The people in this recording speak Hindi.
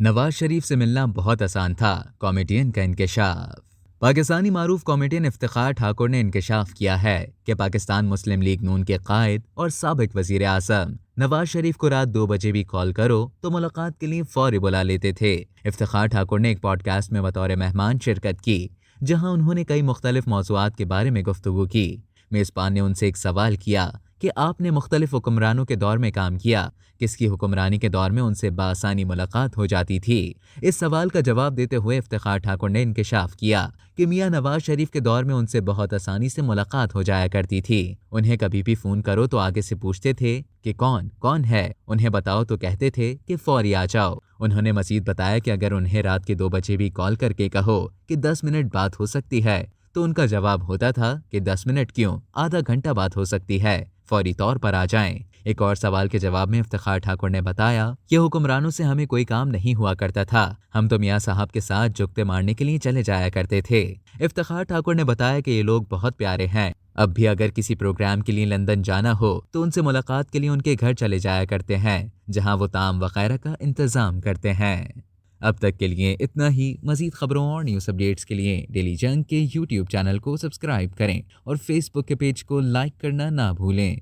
नवाज शरीफ से मिलना बहुत आसान था, कॉमेडियन का इंकशाफ। पाकिस्तानी मारूफ कॉमेडियन इफ्तिखार ठाकुर ने इंकशाफ किया है कि पाकिस्तान मुस्लिम लीग नून के कायद और साबिक वजीर आजम नवाज शरीफ को रात 2 बजे भी कॉल करो तो मुलाकात के लिए फौरी बुला लेते थे। इफ्तिखार ठाकुर ने एक पॉडकास्ट में बतौर मेहमान शिरकत की, जहां उन्होंने कई मुख्तलिफ मौज़ूआत के बारे में गुफ्तगू की। मेज़बान ने उनसे एक सवाल किया कि आपने मुख्तलिफ हुक्मरानों के दौर में काम किया, किसकी हुक्मरानी के दौर में उनसे बासानी मुलाकात हो जाती थी। इस सवाल का जवाब देते हुए इफ्तिखार ठाकुर ने इंकशाफ किया कि मियां नवाज शरीफ के दौर में उनसे बहुत आसानी से मुलाकात हो जाया करती थी। उन्हें कभी भी फोन करो तो आगे से पूछते थे कि कौन कौन है, उन्हें बताओ तो कहते थे कि फौरी आ जाओ। उन्होंने मजीद बताया कि अगर उन्हें रात के 2 बजे भी कॉल करके कहो कि 10 मिनट बात हो सकती है, तो उनका जवाब होता था कि 10 मिनट क्यों, आधा घंटा बात हो सकती है, फौरी तौर पर आ जाएं। एक और सवाल के जवाब में इफ्तिखार ठाकुर ने बताया कि हुक्मरानों से हमें कोई काम नहीं हुआ करता था, हम तो मियां साहब के साथ जुगते मारने के लिए चले जाया करते थे। इफ्तिखार ठाकुर ने बताया कि ये लोग बहुत प्यारे हैं, अब भी अगर किसी प्रोग्राम के लिए लंदन जाना हो तो उनसे मुलाकात के लिए उनके घर चले जाया करते हैं, जहां वो ताम वगैरह का इंतजाम करते हैं। अब तक के लिए इतना ही। मजीद खबरों और न्यूज़ अपडेट्स के लिए डेली जंग के यूट्यूब चैनल को सब्सक्राइब करें और फेसबुक के पेज को लाइक करना ना भूलें।